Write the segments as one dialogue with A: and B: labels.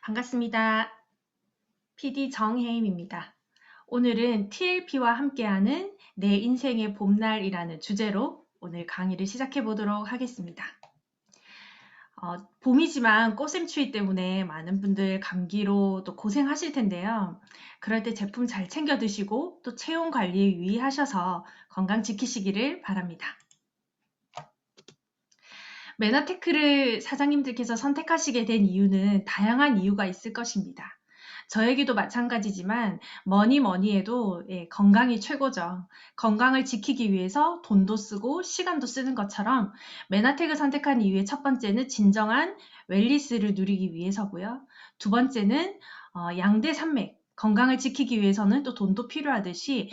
A: 반갑습니다. PD 정혜임입니다. 오늘은 TLP와 함께하는 내 인생의 봄날이라는 주제로 오늘 강의를 시작해 보도록 하겠습니다. 봄이지만 꽃샘추위 때문에 많은 분들 감기로 또 고생하실 텐데요. 그럴 때 제품 잘 챙겨 드시고 또 체온 관리에 유의하셔서 건강 지키시기를 바랍니다. 메나테크를 사장님들께서 선택하시게 된 이유는 다양한 이유가 있을 것입니다. 저에게도 마찬가지지만 뭐니 해도 건강이 최고죠. 건강을 지키기 위해서 돈도 쓰고 시간도 쓰는 것처럼 메나텍을 선택한 이유의 첫 번째는 진정한 웰리스를 누리기 위해서고요. 두 번째는 양대 산맥, 건강을 지키기 위해서는 또 돈도 필요하듯이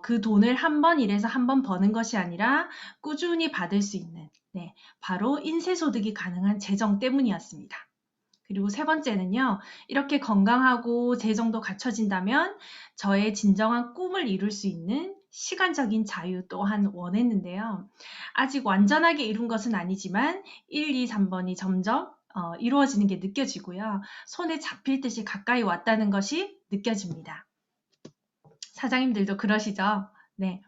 A: 그 돈을 한 번 일해서 한 번 버는 것이 아니라 꾸준히 받을 수 있는 바로 인쇄소득이 가능한 재정 때문이었습니다. 그리고 세 번째는요, 이렇게 건강하고 재정도 갖춰진다면 저의 진정한 꿈을 이룰 수 있는 시간적인 자유 또한 원했는데요. 아직 완전하게 이룬 것은 아니지만 1, 2, 3번이 점점 이루어지는 게 느껴지고요. 손에 잡힐 듯이 가까이 왔다는 것이 느껴집니다. 사장님들도 그러시죠? 네.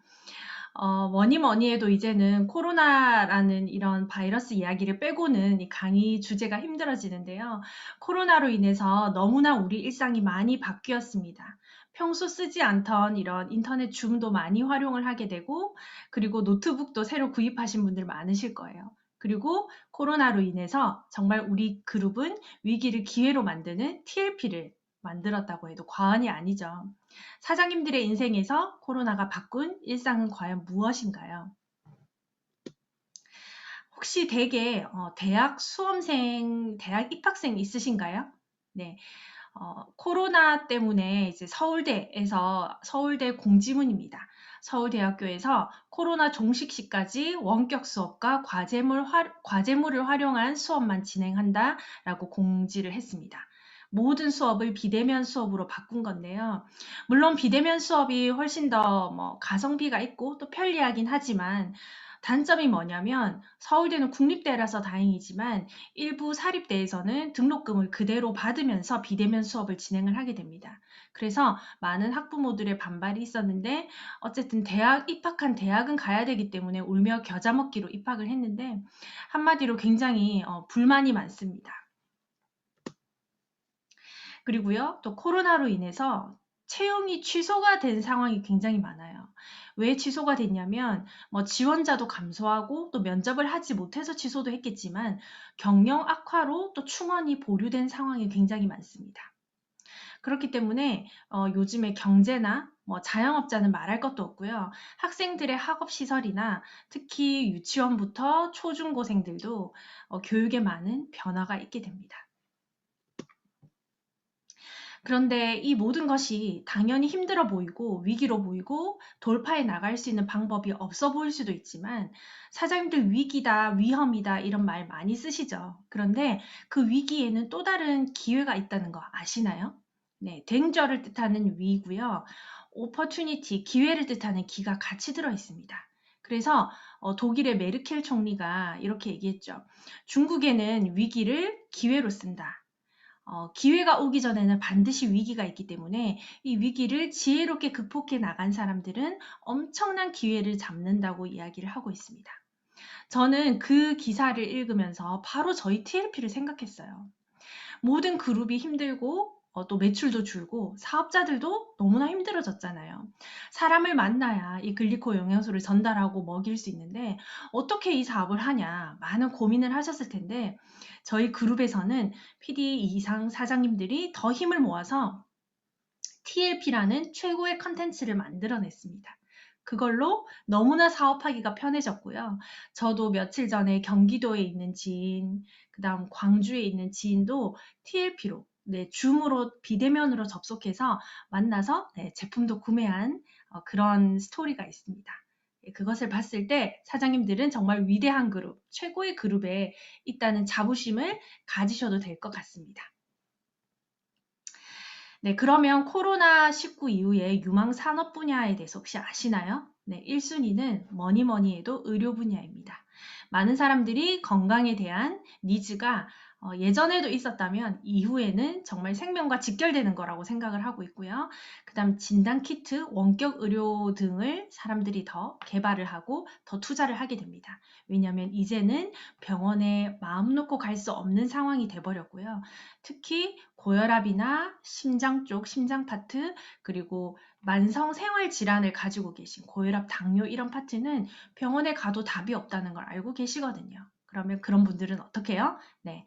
A: 뭐니 해도 이제는 코로나라는 이런 바이러스 이야기를 빼고는 이 강의 주제가 힘들어지는데요. 코로나로 인해서 너무나 우리 일상이 많이 바뀌었습니다. 평소 쓰지 않던 이런 인터넷 줌도 많이 활용을 하게 되고, 그리고 노트북도 새로 구입하신 분들 많으실 거예요. 그리고 코로나로 인해서 정말 우리 그룹은 위기를 기회로 만드는 TLP를 만들었다고 해도 과언이 아니죠. 사장님들의 인생에서 코로나가 바꾼 일상은 과연 무엇인가요? 혹시 대개 대학 수험생, 대학 입학생 있으신가요? 네. 코로나 때문에 이제 서울대 공지문입니다. 서울대학교에서 코로나 종식 시까지 원격 수업과 과제물을 활용한 수업만 진행한다라고 공지를 했습니다. 모든 수업을 비대면 수업으로 바꾼 건데요. 물론 비대면 수업이 훨씬 더 가성비가 있고 또 편리하긴 하지만 단점이 뭐냐면 서울대는 국립대라서 다행이지만 일부 사립대에서는 등록금을 그대로 받으면서 비대면 수업을 진행을 하게 됩니다. 그래서 많은 학부모들의 반발이 있었는데 어쨌든 입학한 대학은 가야 되기 때문에 울며 겨자 먹기로 입학을 했는데 한마디로 굉장히 불만이 많습니다. 그리고요, 또 코로나로 인해서 채용이 취소가 된 상황이 굉장히 많아요. 왜 취소가 됐냐면 지원자도 감소하고 또 면접을 하지 못해서 취소도 했겠지만 경영 악화로 또 충원이 보류된 상황이 굉장히 많습니다. 그렇기 때문에 요즘에 경제나 자영업자는 말할 것도 없고요. 학생들의 학업시설이나 특히 유치원부터 초중고생들도 교육에 많은 변화가 있게 됩니다. 그런데 이 모든 것이 당연히 힘들어 보이고 위기로 보이고 돌파해 나갈 수 있는 방법이 없어 보일 수도 있지만 사장님들 위기다, 위험이다 이런 말 많이 쓰시죠. 그런데 그 위기에는 또 다른 기회가 있다는 거 아시나요? 네, 댕저를 뜻하는 위고요. opportunity, 기회를 뜻하는 기가 같이 들어 있습니다. 그래서 독일의 메르켈 총리가 이렇게 얘기했죠. 중국에는 위기를 기회로 쓴다. 기회가 오기 전에는 반드시 위기가 있기 때문에 이 위기를 지혜롭게 극복해 나간 사람들은 엄청난 기회를 잡는다고 이야기를 하고 있습니다. 저는 그 기사를 읽으면서 바로 저희 TLP를 생각했어요. 모든 그룹이 힘들고 또 매출도 줄고 사업자들도 너무나 힘들어졌잖아요. 사람을 만나야 이 글리코 영양소를 전달하고 먹일 수 있는데 어떻게 이 사업을 하냐 많은 고민을 하셨을 텐데 저희 그룹에서는 PD 이상 사장님들이 더 힘을 모아서 TLP라는 최고의 컨텐츠를 만들어냈습니다. 그걸로 너무나 사업하기가 편해졌고요. 저도 며칠 전에 경기도에 있는 지인, 그 다음 광주에 있는 지인도 TLP로, 줌으로 비대면으로 접속해서 만나서 제품도 구매한 그런 스토리가 있습니다. 그것을 봤을 때 사장님들은 정말 위대한 그룹, 최고의 그룹에 있다는 자부심을 가지셔도 될 것 같습니다. 네, 그러면 코로나19 이후에 유망 산업 분야에 대해서 혹시 아시나요? 네, 1순위는 뭐니 해도 의료 분야입니다. 많은 사람들이 건강에 대한 니즈가 예전에도 있었다면 이후에는 정말 생명과 직결되는 거라고 생각을 하고 있고요. 그 다음 진단키트, 원격 의료 등을 사람들이 더 개발을 하고 더 투자를 하게 됩니다. 왜냐하면 이제는 병원에 마음 놓고 갈 수 없는 상황이 돼버렸고요. 특히 고혈압이나 심장 쪽, 심장 파트, 그리고 만성 생활 질환을 가지고 계신 고혈압, 당뇨 이런 파트는 병원에 가도 답이 없다는 걸 알고 계시거든요. 그러면 그런 분들은 어떻게 해요? 네,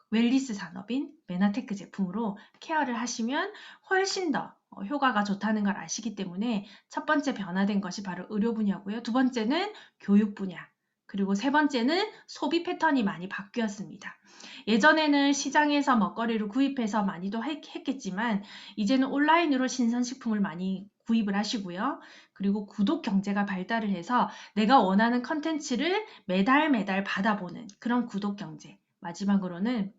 A: 웰니스 산업인 메나테크 제품으로 케어를 하시면 훨씬 더 효과가 좋다는 걸 아시기 때문에 첫 번째 변화된 것이 바로 의료 분야고요. 두 번째는 교육 분야. 그리고 세 번째는 소비 패턴이 많이 바뀌었습니다. 예전에는 시장에서 먹거리를 구입해서 많이도 했겠지만 이제는 온라인으로 신선식품을 많이 구입을 하시고요. 그리고 구독 경제가 발달을 해서 내가 원하는 컨텐츠를 매달 받아보는 그런 구독 경제. 마지막으로는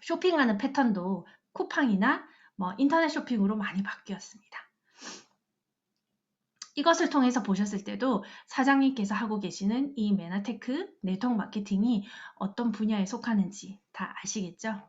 A: 쇼핑하는 패턴도 쿠팡이나 인터넷 쇼핑으로 많이 바뀌었습니다. 이것을 통해서 보셨을 때도 사장님께서 하고 계시는 이 메나테크 네트워크 마케팅이 어떤 분야에 속하는지 다 아시겠죠?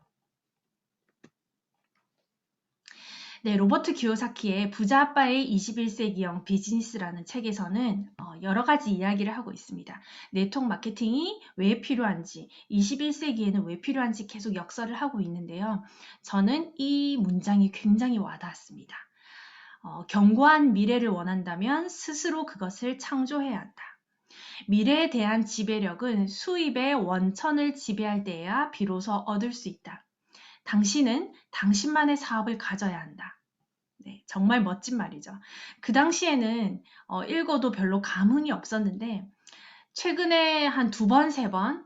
A: 네, 로버트 기요사키의 부자 아빠의 21세기형 비즈니스라는 책에서는 여러 가지 이야기를 하고 있습니다. 네트워크 마케팅이 왜 필요한지, 21세기에는 왜 필요한지 계속 역설을 하고 있는데요. 저는 이 문장이 굉장히 와닿았습니다. 견고한 미래를 원한다면 스스로 그것을 창조해야 한다. 미래에 대한 지배력은 수입의 원천을 지배할 때에야 비로소 얻을 수 있다. 당신은 당신만의 사업을 가져야 한다. 네, 정말 멋진 말이죠. 그 당시에는 읽어도 별로 감흥이 없었는데 최근에 한 두 번, 세 번,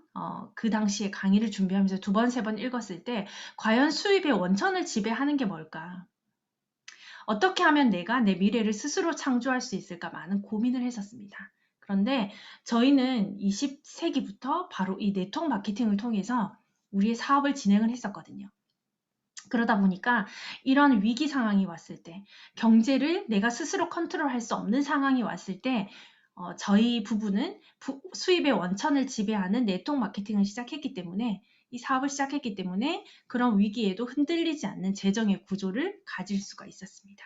A: 그 당시에 강의를 준비하면서 두 번, 세 번 읽었을 때 과연 수입의 원천을 지배하는 게 뭘까? 어떻게 하면 내가 내 미래를 스스로 창조할 수 있을까 많은 고민을 했었습니다. 그런데 저희는 20세기부터 바로 이 네트워크 마케팅을 통해서 우리의 사업을 진행을 했었거든요. 그러다 보니까 이런 위기 상황이 왔을 때, 경제를 내가 스스로 컨트롤할 수 없는 상황이 왔을 때 저희 부부는 수입의 원천을 지배하는 네트워크 마케팅을 시작했기 때문에 이 사업을 시작했기 때문에 그런 위기에도 흔들리지 않는 재정의 구조를 가질 수가 있었습니다.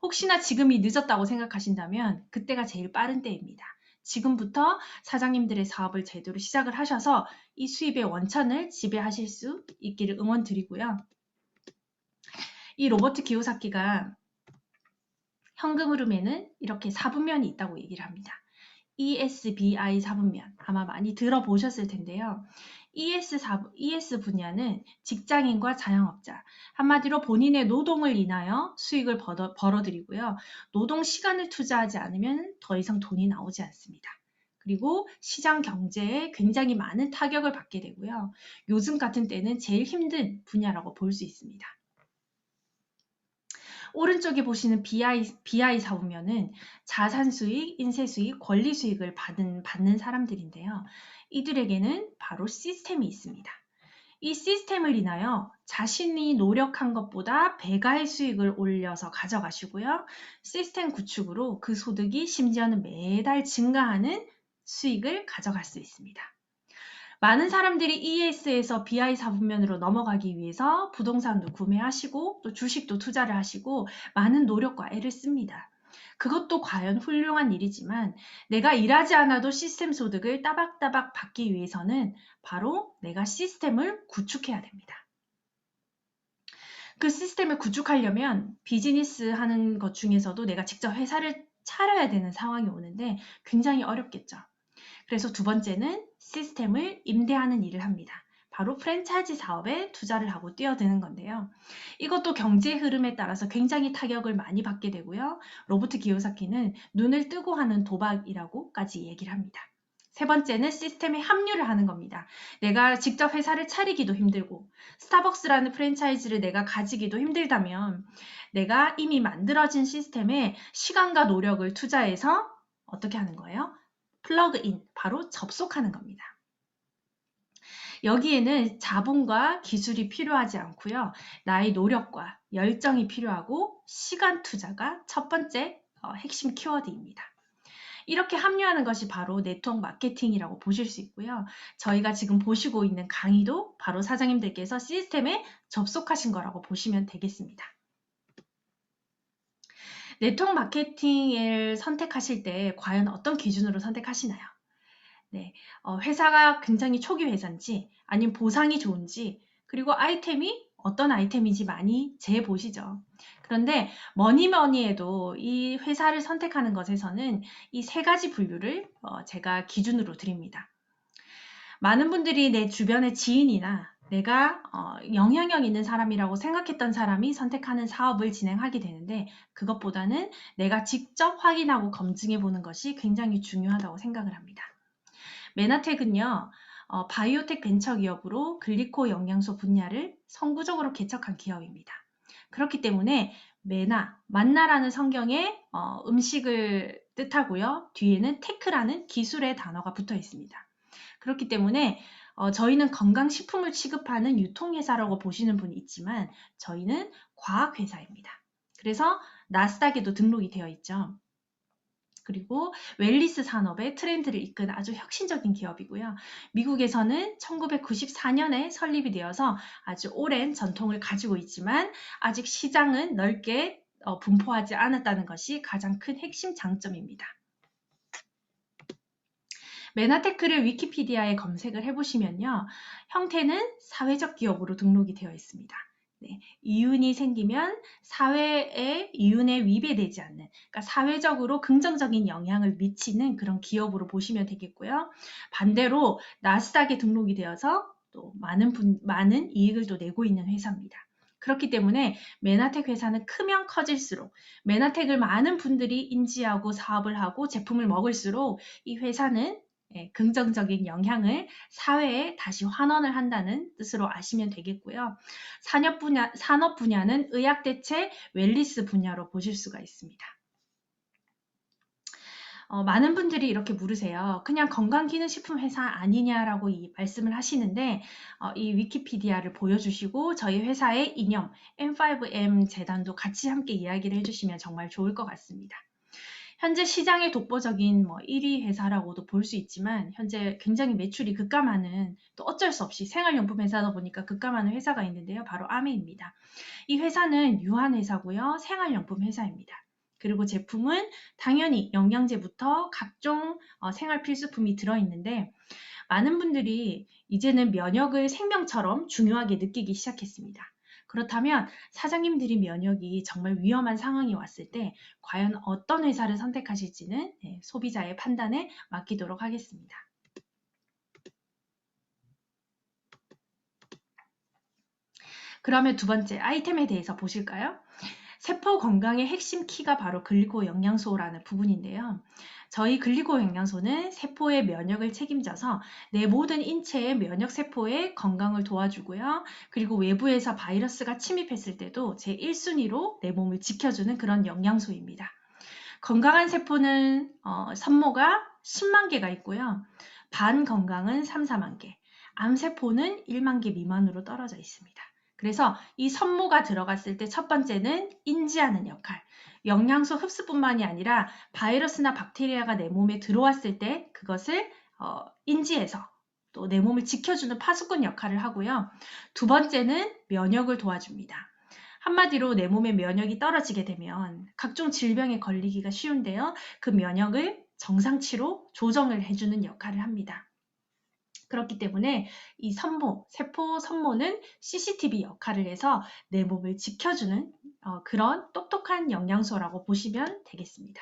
A: 혹시나 지금이 늦었다고 생각하신다면 그때가 제일 빠른 때입니다. 지금부터 사장님들의 사업을 제대로 시작을 하셔서 이 수입의 원천을 지배하실 수 있기를 응원드리고요. 이 로버트 기요사키가 현금 흐름에는 이렇게 4분면이 있다고 얘기를 합니다. ESBI 4분면 아마 많이 들어보셨을 텐데요. ES 분야는 직장인과 자영업자, 한마디로 본인의 노동을 인하여 수익을 벌어들이고요. 노동 시간을 투자하지 않으면 더 이상 돈이 나오지 않습니다. 그리고 시장 경제에 굉장히 많은 타격을 받게 되고요. 요즘 같은 때는 제일 힘든 분야라고 볼 수 있습니다. 오른쪽에 보시는 BI 사보면은 자산 수익, 인쇄 수익, 권리 수익을 받는 사람들인데요. 이들에게는 바로 시스템이 있습니다. 이 시스템을 인하여 자신이 노력한 것보다 배가의 수익을 올려서 가져가시고요. 시스템 구축으로 그 소득이 심지어는 매달 증가하는 수익을 가져갈 수 있습니다. 많은 사람들이 ES에서 BI 사분면으로 넘어가기 위해서 부동산도 구매하시고 또 주식도 투자를 하시고 많은 노력과 애를 씁니다. 그것도 과연 훌륭한 일이지만 내가 일하지 않아도 시스템 소득을 따박따박 받기 위해서는 바로 내가 시스템을 구축해야 됩니다. 그 시스템을 구축하려면 비즈니스 하는 것 중에서도 내가 직접 회사를 차려야 되는 상황이 오는데 굉장히 어렵겠죠. 그래서 두 번째는 시스템을 임대하는 일을 합니다. 바로 프랜차이즈 사업에 투자를 하고 뛰어드는 건데요. 이것도 경제 흐름에 따라서 굉장히 타격을 많이 받게 되고요. 로버트 기요사키는 눈을 뜨고 하는 도박이라고까지 얘기를 합니다. 세 번째는 시스템에 합류를 하는 겁니다. 내가 직접 회사를 차리기도 힘들고 스타벅스라는 프랜차이즈를 내가 가지기도 힘들다면 내가 이미 만들어진 시스템에 시간과 노력을 투자해서 어떻게 하는 거예요? 플러그인, 바로 접속하는 겁니다. 여기에는 자본과 기술이 필요하지 않고요. 나의 노력과 열정이 필요하고 시간 투자가 첫 번째 핵심 키워드입니다. 이렇게 합류하는 것이 바로 네트워크 마케팅이라고 보실 수 있고요. 저희가 지금 보시고 있는 강의도 바로 사장님들께서 시스템에 접속하신 거라고 보시면 되겠습니다. 네트워크 마케팅을 선택하실 때 과연 어떤 기준으로 선택하시나요? 네, 회사가 굉장히 초기 회사인지 아니면 보상이 좋은지 그리고 아이템이 어떤 아이템인지 많이 재보시죠. 그런데 뭐니 해도 이 회사를 선택하는 것에서는 이 세 가지 분류를 제가 기준으로 드립니다. 많은 분들이 내 주변의 지인이나 내가 영향력 있는 사람이라고 생각했던 사람이 선택하는 사업을 진행하게 되는데 그것보다는 내가 직접 확인하고 검증해 보는 것이 굉장히 중요하다고 생각을 합니다. 메나텍은요, 바이오텍 벤처 기업으로 글리코 영양소 분야를 선구적으로 개척한 기업입니다. 그렇기 때문에 메나, 만나라는 성경에 음식을 뜻하고요. 뒤에는 테크라는 기술의 단어가 붙어 있습니다. 그렇기 때문에 저희는 건강식품을 취급하는 유통회사라고 보시는 분이 있지만 저희는 과학회사입니다. 그래서 나스닥에도 등록이 되어 있죠. 그리고 웰리스 산업의 트렌드를 이끈 아주 혁신적인 기업이고요. 미국에서는 1994년에 설립이 되어서 아주 오랜 전통을 가지고 있지만 아직 시장은 넓게 분포하지 않았다는 것이 가장 큰 핵심 장점입니다. 메나테크를 위키피디아에 검색을 해보시면요. 형태는 사회적 기업으로 등록이 되어 있습니다. 네, 이윤이 생기면 사회의 이윤에 위배되지 않는, 그러니까 사회적으로 긍정적인 영향을 미치는 그런 기업으로 보시면 되겠고요. 반대로 나스닥에 등록이 되어서 또 많은 이익을 또 내고 있는 회사입니다. 그렇기 때문에 메나텍 회사는 크면 커질수록 메나텍을 많은 분들이 인지하고 사업을 하고 제품을 먹을수록 이 회사는 긍정적인 영향을 사회에 다시 환원을 한다는 뜻으로 아시면 되겠고요. 산업 분야는 의학대체 웰리스 분야로 보실 수가 있습니다. 많은 분들이 이렇게 물으세요. 그냥 건강기능식품 회사 아니냐라고 말씀을 하시는데 이 위키피디아를 보여주시고 저희 회사의 이념 M5M 재단도 같이 함께 이야기를 해주시면 정말 좋을 것 같습니다. 현재 시장의 독보적인 1위 회사라고도 볼 수 있지만 현재 굉장히 매출이 급감하는 또 어쩔 수 없이 생활용품 회사다 보니까 급감하는 회사가 있는데요. 바로 아메입니다. 이 회사는 유한회사고요. 생활용품 회사입니다. 그리고 제품은 당연히 영양제부터 각종 생활 필수품이 들어있는데 많은 분들이 이제는 면역을 생명처럼 중요하게 느끼기 시작했습니다. 그렇다면 사장님들이 면역이 정말 위험한 상황이 왔을 때 과연 어떤 회사를 선택하실지는 소비자의 판단에 맡기도록 하겠습니다. 그러면 두 번째 아이템에 대해서 보실까요? 세포 건강의 핵심 키가 바로 글리코 영양소라는 부분인데요. 저희 글리코 영양소는 세포의 면역을 책임져서 내 모든 인체의 면역 세포의 건강을 도와주고요. 그리고 외부에서 바이러스가 침입했을 때도 제 1순위로 내 몸을 지켜주는 그런 영양소입니다. 건강한 세포는 산모가 10만 개가 있고요. 반건강은 3, 4만 개, 암세포는 1만 개 미만으로 떨어져 있습니다. 그래서 이 선모가 들어갔을 때 첫 번째는 인지하는 역할, 영양소 흡수뿐만이 아니라 바이러스나 박테리아가 내 몸에 들어왔을 때 그것을 인지해서 또 내 몸을 지켜주는 파수꾼 역할을 하고요. 두 번째는 면역을 도와줍니다. 한마디로 내 몸의 면역이 떨어지게 되면 각종 질병에 걸리기가 쉬운데요. 그 면역을 정상치로 조정을 해주는 역할을 합니다. 그렇기 때문에 이 세포 선모는 CCTV 역할을 해서 내 몸을 지켜주는 그런 똑똑한 영양소라고 보시면 되겠습니다.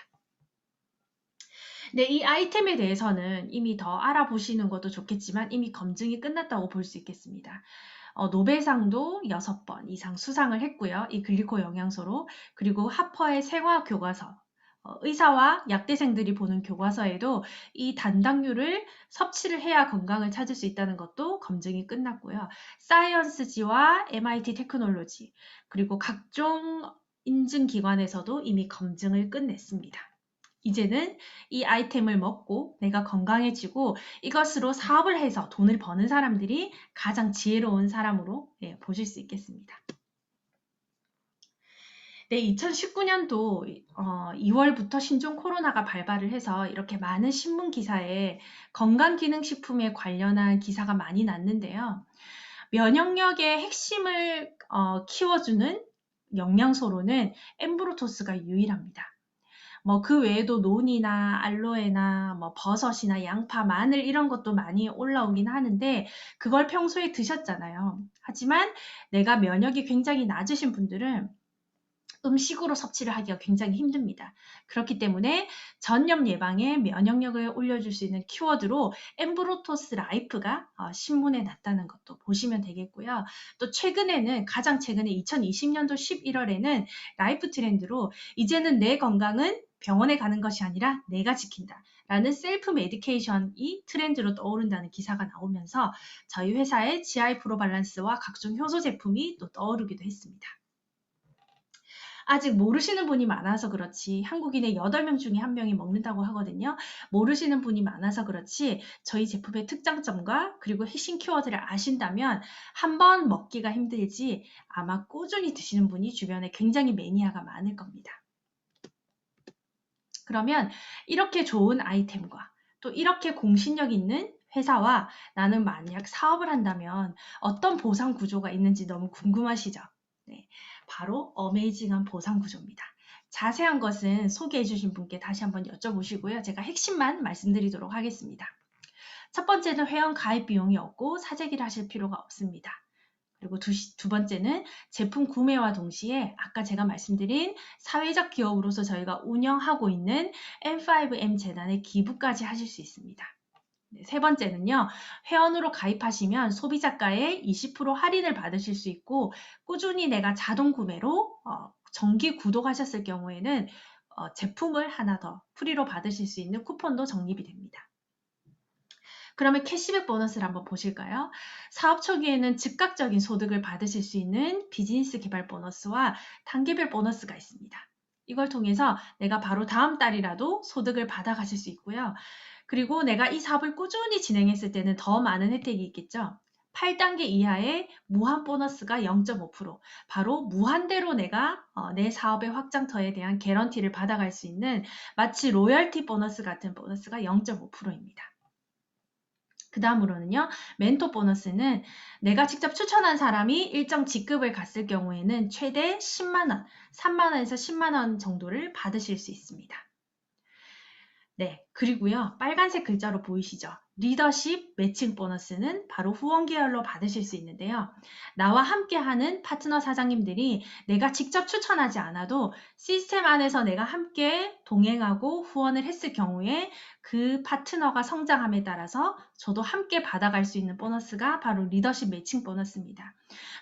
A: 네, 이 아이템에 대해서는 이미 더 알아보시는 것도 좋겠지만 이미 검증이 끝났다고 볼 수 있겠습니다. 노벨상도 6번 이상 수상을 했고요. 이 글리코 영양소로. 그리고 하퍼의 생화 교과서, 의사와 약대생들이 보는 교과서에도 이 단당류를 섭취를 해야 건강을 찾을 수 있다는 것도 검증이 끝났고요. 사이언스지와 MIT 테크놀로지, 그리고 각종 인증기관에서도 이미 검증을 끝냈습니다. 이제는 이 아이템을 먹고 내가 건강해지고 이것으로 사업을 해서 돈을 버는 사람들이 가장 지혜로운 사람으로 보실 수 있겠습니다. 네, 2019년도 2월부터 신종 코로나가 발발을 해서 이렇게 많은 신문 기사에 건강기능식품에 관련한 기사가 많이 났는데요. 면역력의 핵심을 키워주는 영양소로는 엠브로토스가 유일합니다. 뭐 그 외에도 논이나 알로에나 뭐 버섯이나 양파, 마늘 이런 것도 많이 올라오긴 하는데 그걸 평소에 드셨잖아요. 하지만 내가 면역이 굉장히 낮으신 분들은 음식으로 섭취를 하기가 굉장히 힘듭니다. 그렇기 때문에 전염 예방에 면역력을 올려줄 수 있는 키워드로 엠브로토스 라이프가 신문에 났다는 것도 보시면 되겠고요. 또 최근에는 가장 최근에 2020년도 11월에는 라이프 트렌드로 이제는 내 건강은 병원에 가는 것이 아니라 내가 지킨다. 라는 셀프 메디케이션이 트렌드로 떠오른다는 기사가 나오면서 저희 회사의 GI 프로 밸런스와 각종 효소 제품이 또 떠오르기도 했습니다. 아직 모르시는 분이 많아서 그렇지 한국인의 8명 중에 1명이 먹는다고 하거든요. 모르시는 분이 많아서 그렇지 저희 제품의 특장점과 그리고 핵심 키워드를 아신다면 한번 먹기가 힘들지 아마 꾸준히 드시는 분이 주변에 굉장히 매니아가 많을 겁니다. 그러면 이렇게 좋은 아이템과 또 이렇게 공신력 있는 회사와 나는 만약 사업을 한다면 어떤 보상 구조가 있는지 너무 궁금하시죠? 네, 바로 어메이징한 보상 구조입니다. 자세한 것은 소개해 주신 분께 다시 한번 여쭤보시고요. 제가 핵심만 말씀드리도록 하겠습니다. 첫 번째는 회원 가입 비용이 없고 사재기를 하실 필요가 없습니다. 그리고 두 번째는 제품 구매와 동시에 아까 제가 말씀드린 사회적 기업으로서 저희가 운영하고 있는 M5M 재단에 기부까지 하실 수 있습니다. 세 번째는요, 회원으로 가입하시면 소비자가의 20% 할인을 받으실 수 있고 꾸준히 내가 자동 구매로 정기 구독하셨을 경우에는 제품을 하나 더 프리로 받으실 수 있는 쿠폰도 적립이 됩니다. 그러면 캐시백 보너스를 한번 보실까요? 사업 초기에는 즉각적인 소득을 받으실 수 있는 비즈니스 개발 보너스와 단계별 보너스가 있습니다. 이걸 통해서 내가 바로 다음 달이라도 소득을 받아가실 수 있고요. 그리고 내가 이 사업을 꾸준히 진행했을 때는 더 많은 혜택이 있겠죠. 8단계 이하의 무한 보너스가 0.5%, 바로 무한대로 내가 내 사업의 확장터에 대한 개런티를 받아갈 수 있는 마치 로열티 보너스 같은 보너스가 0.5%입니다. 그 다음으로는요, 멘토 보너스는 내가 직접 추천한 사람이 일정 직급을 갔을 경우에는 최대 10만원, 3만원에서 10만원 정도를 받으실 수 있습니다. 네, 그리고요, 빨간색 글자로 보이시죠? 리더십 매칭 보너스는 바로 후원 계열로 받으실 수 있는데요. 나와 함께하는 파트너 사장님들이 내가 직접 추천하지 않아도 시스템 안에서 내가 함께 동행하고 후원을 했을 경우에 그 파트너가 성장함에 따라서 저도 함께 받아갈 수 있는 보너스가 바로 리더십 매칭 보너스입니다.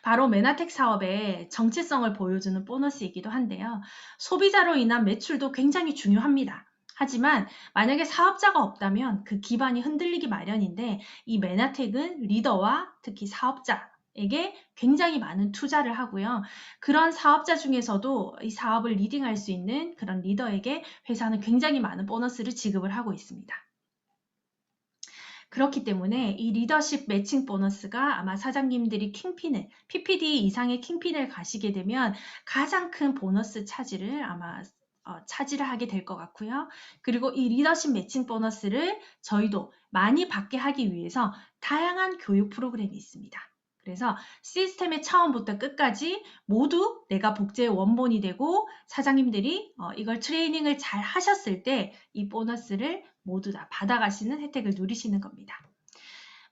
A: 바로 메나텍 사업의 정체성을 보여주는 보너스이기도 한데요. 소비자로 인한 매출도 굉장히 중요합니다. 하지만 만약에 사업자가 없다면 그 기반이 흔들리기 마련인데 이 메나텍은 리더와 특히 사업자에게 굉장히 많은 투자를 하고요. 그런 사업자 중에서도 이 사업을 리딩할 수 있는 그런 리더에게 회사는 굉장히 많은 보너스를 지급을 하고 있습니다. 그렇기 때문에 이 리더십 매칭 보너스가 아마 사장님들이 킹핀을, PPD 이상의 킹핀을 가시게 되면 가장 큰 보너스 차지를 아마 차지를 하게 될 것 같고요. 그리고 이 리더십 매칭 보너스를 저희도 많이 받게 하기 위해서 다양한 교육 프로그램이 있습니다. 그래서 시스템의 처음부터 끝까지 모두 내가 복제의 원본이 되고 사장님들이 이걸 트레이닝을 잘 하셨을 때 이 보너스를 모두 다 받아가시는 혜택을 누리시는 겁니다.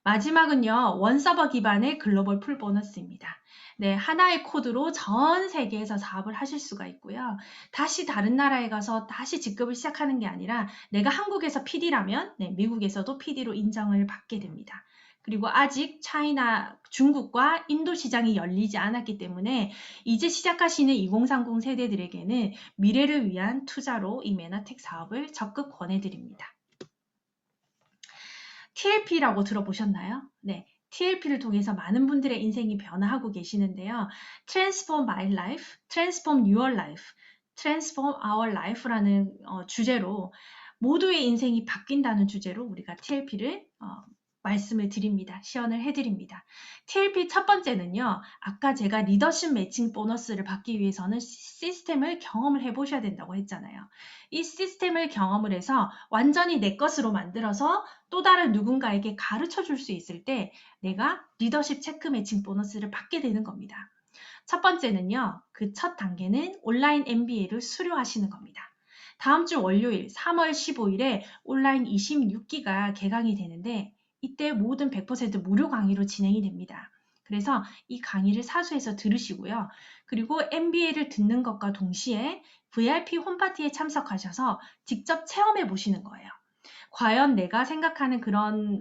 A: 마지막은요, 원서버 기반의 글로벌 풀 보너스입니다. 네, 하나의 코드로 전 세계에서 사업을 하실 수가 있고요. 다시 다른 나라에 가서 다시 직급을 시작하는 게 아니라 내가 한국에서 PD라면 미국에서도 PD로 인정을 받게 됩니다. 그리고 아직 차이나 중국과 인도 시장이 열리지 않았기 때문에 이제 시작하시는 2030 세대들에게는 미래를 위한 투자로 이 메나텍 사업을 적극 권해드립니다. TLP라고 들어보셨나요? 네. TLP를 통해서 많은 분들의 인생이 변화하고 계시는데요. Transform My Life, Transform Your Life, Transform Our Life라는 주제로 모두의 인생이 바뀐다는 주제로 우리가 TLP를 말씀을 드립니다. 시연을 해드립니다. TLP 첫 번째는요. 아까 제가 리더십 매칭 보너스를 받기 위해서는 시스템을 경험을 해보셔야 된다고 했잖아요. 이 시스템을 경험을 해서 완전히 내 것으로 만들어서 또 다른 누군가에게 가르쳐 줄 수 있을 때 내가 리더십 체크 매칭 보너스를 받게 되는 겁니다. 첫 번째는요. 그 첫 단계는 온라인 MBA를 수료하시는 겁니다. 다음 주 월요일 3월 15일에 온라인 26기가 개강이 되는데 이때 모든 100% 무료 강의로 진행이 됩니다. 그래서 이 강의를 사수해서 들으시고요. 그리고 MBA를 듣는 것과 동시에 VIP 홈파티에 참석하셔서 직접 체험해 보시는 거예요. 과연 내가 생각하는 그런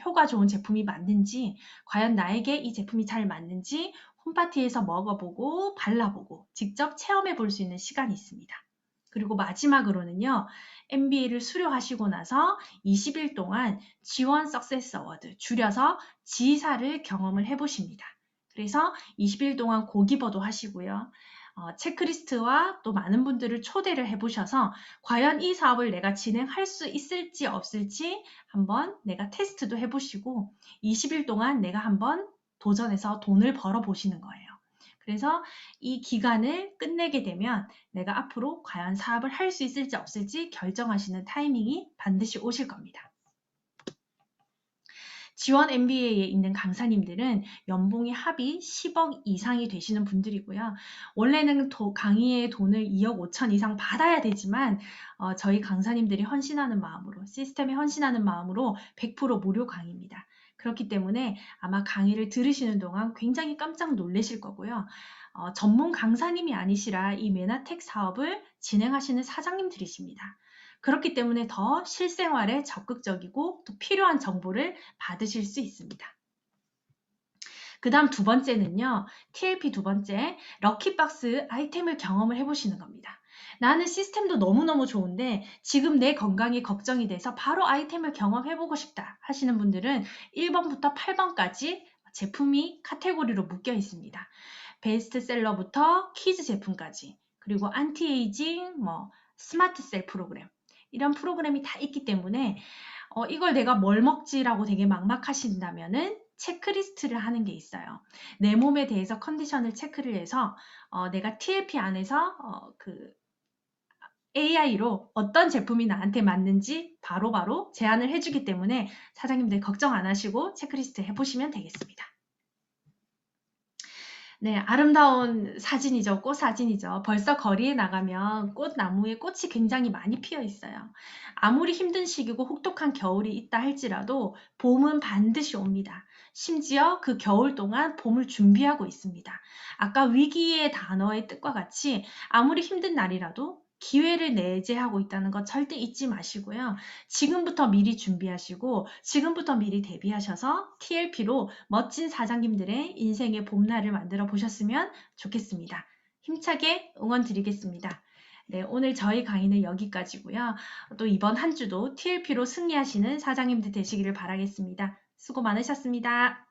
A: 효과 좋은 제품이 맞는지, 과연 나에게 이 제품이 잘 맞는지 홈파티에서 먹어보고 발라보고 직접 체험해 볼 수 있는 시간이 있습니다. 그리고 마지막으로는요. MBA를 수료하시고 나서 20일 동안 지원 석세스 어워드, 줄여서 지사를 경험을 해보십니다. 그래서 20일 동안 고기버도 하시고요. 체크리스트와 또 많은 분들을 초대를 해보셔서 과연 이 사업을 내가 진행할 수 있을지 없을지 한번 내가 테스트도 해보시고 20일 동안 내가 한번 도전해서 돈을 벌어 보시는 거예요. 그래서 이 기간을 끝내게 되면 내가 앞으로 과연 사업을 할 수 있을지 없을지 결정하시는 타이밍이 반드시 오실 겁니다. 지원 MBA에 있는 강사님들은 연봉이 합이 10억 이상이 되시는 분들이고요. 원래는 강의의 돈을 2억 5천 이상 받아야 되지만 저희 강사님들이 헌신하는 마음으로, 시스템에 헌신하는 마음으로 100% 무료 강의입니다. 그렇기 때문에 아마 강의를 들으시는 동안 굉장히 깜짝 놀라실 거고요. 전문 강사님이 아니시라 이 메나텍 사업을 진행하시는 사장님들이십니다. 그렇기 때문에 더 실생활에 적극적이고 또 필요한 정보를 받으실 수 있습니다. 그 다음 두 번째는요. TLP 두 번째, 럭키박스 아이템을 경험을 해보시는 겁니다. 나는 시스템도 너무너무 좋은데 지금 내 건강이 걱정이 돼서 바로 아이템을 경험해보고 싶다 하시는 분들은 1번부터 8번까지 제품이 카테고리로 묶여 있습니다. 베스트셀러부터 키즈 제품까지, 그리고 안티에이징, 스마트셀 프로그램, 이런 프로그램이 다 있기 때문에 이걸 내가 뭘 먹지라고 되게 막막하신다면은 체크리스트를 하는 게 있어요. 내 몸에 대해서 컨디션을 체크를 해서 내가 TLP 안에서 AI로 어떤 제품이 나한테 맞는지 바로바로 제안을 해주기 때문에 사장님들 걱정 안 하시고 체크리스트 해보시면 되겠습니다. 네, 아름다운 사진이죠. 꽃 사진이죠. 벌써 거리에 나가면 꽃나무에 꽃이 굉장히 많이 피어 있어요. 아무리 힘든 시기고 혹독한 겨울이 있다 할지라도 봄은 반드시 옵니다. 심지어 그 겨울 동안 봄을 준비하고 있습니다. 아까 위기의 단어의 뜻과 같이 아무리 힘든 날이라도 기회를 내재하고 있다는 것 절대 잊지 마시고요. 지금부터 미리 준비하시고 지금부터 미리 대비하셔서 TLP로 멋진 사장님들의 인생의 봄날을 만들어 보셨으면 좋겠습니다. 힘차게 응원 드리겠습니다. 네, 오늘 저희 강의는 여기까지고요. 또 이번 한 주도 TLP로 승리하시는 사장님들 되시기를 바라겠습니다. 수고 많으셨습니다.